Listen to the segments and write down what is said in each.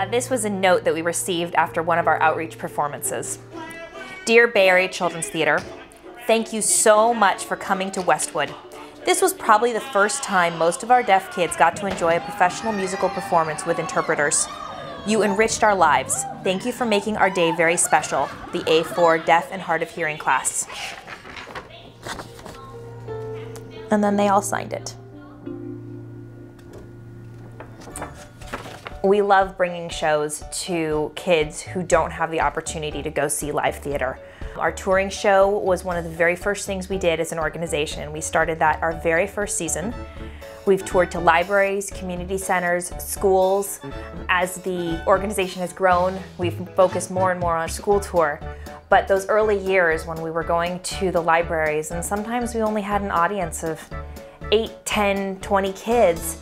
This was a note that we received after one of our outreach performances. Dear Bay Area Children's Theatre, thank you so much for coming to Westwood. This was probably the first time most of our deaf kids got to enjoy a professional musical performance with interpreters. You enriched our lives. Thank you for making our day very special, the A4 Deaf and Hard of Hearing class. And then they all signed it. We love bringing shows to kids who don't have the opportunity to go see live theater. Our touring show was one of the very first things we did as an organization. We started that our very first season. We've toured to libraries, community centers, schools. As the organization has grown, we've focused more and more on school tour. But those early years when we were going to the libraries, and sometimes we only had an audience of 8, 10, 20 kids,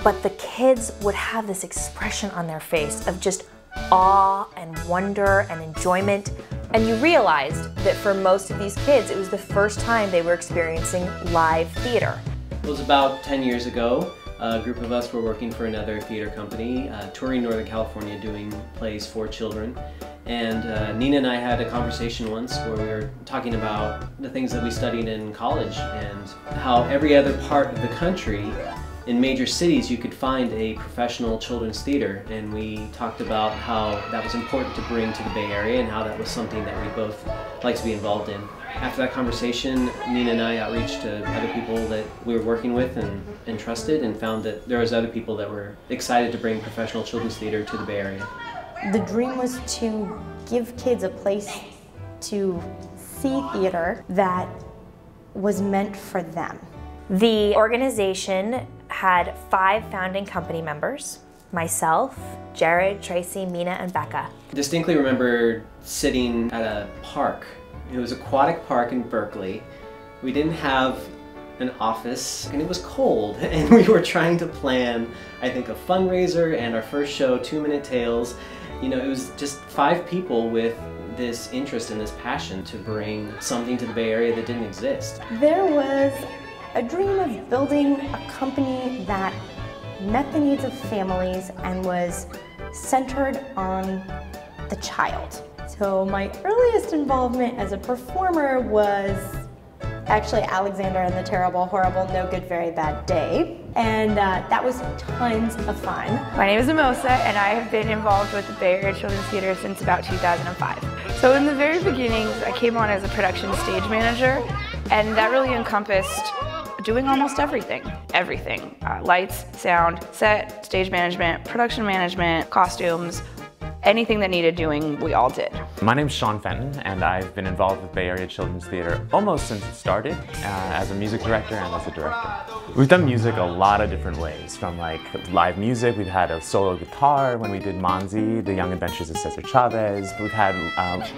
but the kids would have this expression on their face of just awe and wonder and enjoyment. And you realized that for most of these kids, it was the first time they were experiencing live theater. It was about 10 years ago. A group of us were working for another theater company, touring Northern California doing plays for children. And Nina and I had a conversation once where we were talking about the things that we studied in college and how every other part of the country, in major cities, you could find a professional children's theater, and we talked about how that was important to bring to the Bay Area and how that was something that we both like to be involved in. After that conversation, Nina and I outreached to other people that we were working with and trusted, and found that there was other people that were excited to bring professional children's theater to the Bay Area. The dream was to give kids a place to see theater that was meant for them. The organization had 5 founding company members: myself, Jared, Tracy, Mina, and Becca. I distinctly remember sitting at a park. It was aquatic park in Berkeley. We didn't have an office and it was cold, and we were trying to plan, I think, a fundraiser and our first show, 2 Minute Tales. You know, it was just 5 people with this interest and this passion to bring something to the Bay Area that didn't exist. There was a dream of building a company that met the needs of families and was centered on the child. So my earliest involvement as a performer was actually Alexander and the Terrible, Horrible, No Good, Very Bad Day. And that was tons of fun. My name is Amosa, and I have been involved with the Bay Area Children's Theatre since about 2005. So in the very beginnings, I came on as a production stage manager, and that really encompassed doing almost everything. Everything. Lights, sound, set, stage management, production management, costumes, anything that needed doing, we all did. My name's Sean Fenton, and I've been involved with Bay Area Children's Theatre almost since it started, as a music director and as a director. We've done music a lot of different ways, from like live music. We've had a solo guitar when we did Monzi, The Young Adventures of Cesar Chavez. We've had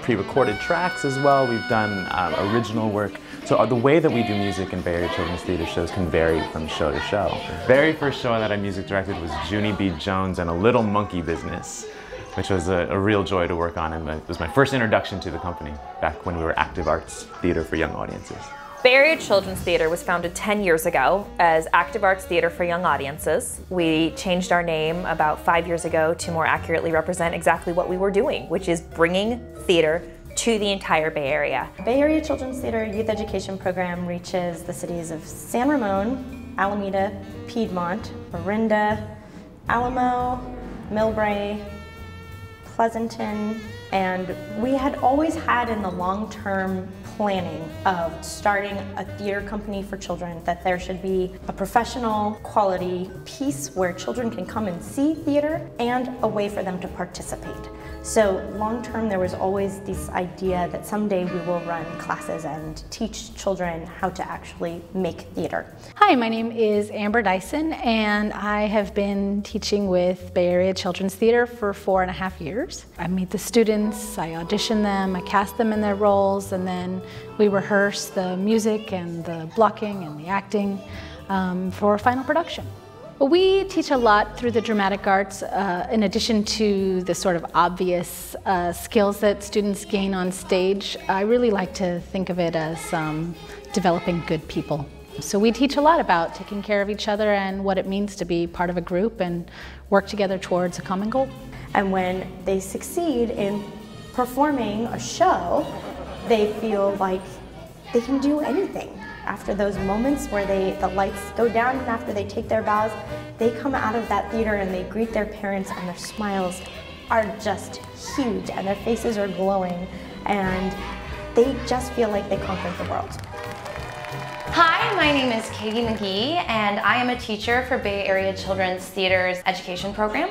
pre-recorded tracks as well. We've done original work. So the way that we do music in Bay Area Children's Theatre shows can vary from show to show. The very first show that I music directed was Junie B. Jones and a Little Monkey Business, which was a real joy to work on, and it was my first introduction to the company back when we were Active Arts Theatre for Young Audiences. Bay Area Children's Theatre was founded 10 years ago as Active Arts Theatre for Young Audiences. We changed our name about 5 years ago to more accurately represent exactly what we were doing, which is bringing theater to the entire Bay Area. Bay Area Children's Theatre Youth Education Program reaches the cities of San Ramon, Alameda, Piedmont, Orinda, Alamo, Millbrae, Pleasanton, and we had always had in the long-term planning of starting a theater company for children that there should be a professional quality piece where children can come and see theater and a way for them to participate. So long-term there was always this idea that someday we will run classes and teach children how to actually make theater. Hi, my name is Amber Dyson, and I have been teaching with Bay Area Children's Theatre for 4.5 years. I meet the students, I audition them, I cast them in their roles, and then we rehearse the music and the blocking and the acting for final production. Well, we teach a lot through the dramatic arts in addition to the sort of obvious skills that students gain on stage. I really like to think of it as developing good people. So we teach a lot about taking care of each other and what it means to be part of a group and work together towards a common goal. And when they succeed in performing a show, they feel like they can do anything. After those moments where the lights go down and after they take their bows, they come out of that theater and they greet their parents and their smiles are just huge and their faces are glowing and they just feel like they conquered the world. Hi, my name is Katie McGee and I am a teacher for Bay Area Children's Theater's education program,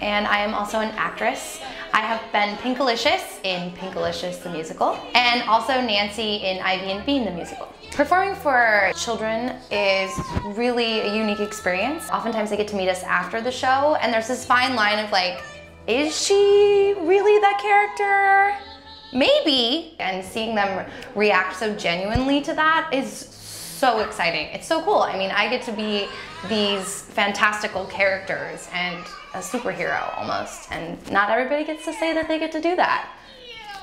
and I am also an actress. I have been Pinkalicious in Pinkalicious the musical and also Nancy in Ivy and Bean the musical. Performing for children is really a unique experience. Oftentimes they get to meet us after the show and there's this fine line of like, is she really that character? Maybe. And seeing them react so genuinely to that is so exciting. It's so cool. I mean, I get to be these fantastical characters and a superhero almost, and not everybody gets to say that they get to do that.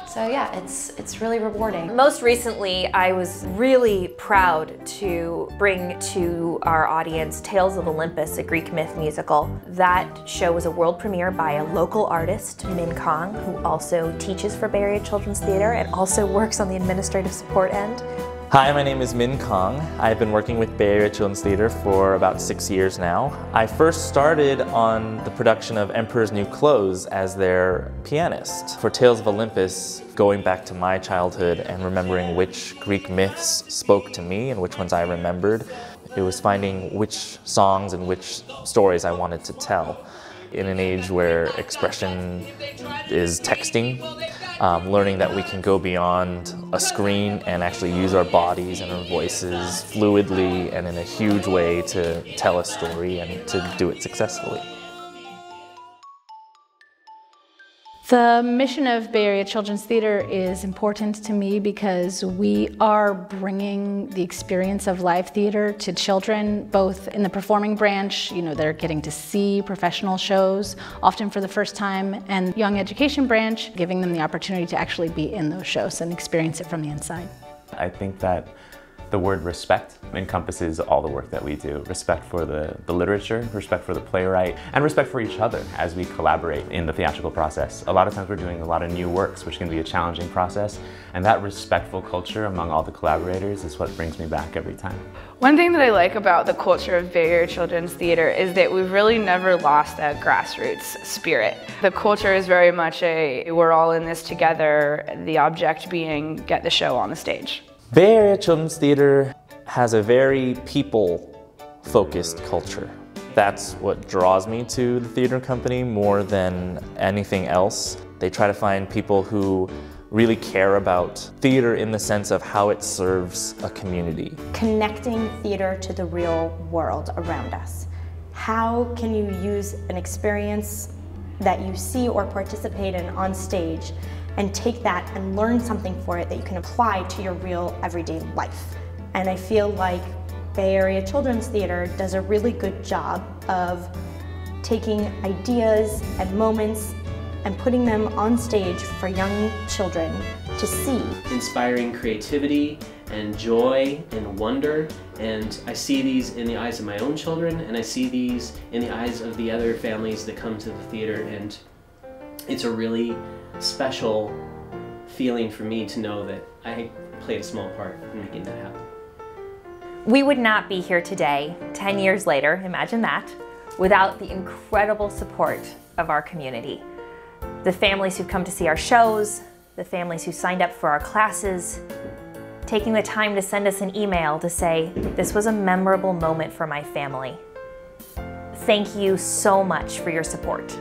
So yeah, it's really rewarding. Most recently, I was really proud to bring to our audience Tales of Olympus, a Greek myth musical. That show was a world premiere by a local artist, Min Kong, who also teaches for Bay Area Children's Theater and also works on the administrative support end. Hi, my name is Min Kong. I've been working with Bay Area Children's Theater for about 6 years now. I first started on the production of Emperor's New Clothes as their pianist. For Tales of Olympus, going back to my childhood and remembering which Greek myths spoke to me and which ones I remembered, it was finding which songs and which stories I wanted to tell. In an age where expression is texting, learning that we can go beyond a screen and actually use our bodies and our voices fluidly and in a huge way to tell a story and to do it successfully. The mission of Bay Area Children's Theater is important to me because we are bringing the experience of live theater to children, both in the performing branch, they're getting to see professional shows, often for the first time, and young education branch, giving them the opportunity to actually be in those shows and experience it from the inside. I think that the word respect encompasses all the work that we do. Respect for the literature, respect for the playwright, and respect for each other as we collaborate in the theatrical process. A lot of times we're doing a lot of new works, which can be a challenging process, and that respectful culture among all the collaborators is what brings me back every time. One thing that I like about the culture of Bay Area Children's Theater is that we've really never lost that grassroots spirit. The culture is very much we're all in this together, the object being get the show on the stage. Bay Area Children's Theater has a very people-focused culture. That's what draws me to the theater company more than anything else. They try to find people who really care about theater in the sense of how it serves a community. Connecting theater to the real world around us. How can you use an experience that you see or participate in on stage and take that and learn something for it that you can apply to your real everyday life? And I feel like Bay Area Children's Theater does a really good job of taking ideas and moments and putting them on stage for young children to see. Inspiring creativity and joy and wonder, and I see these in the eyes of my own children, and I see these in the eyes of the other families that come to the theater, and it's a really special feeling for me to know that I played a small part in making that happen. We would not be here today, 10 years later, imagine that, without the incredible support of our community. The families who've come to see our shows, the families who signed up for our classes, taking the time to send us an email to say, this was a memorable moment for my family. Thank you so much for your support.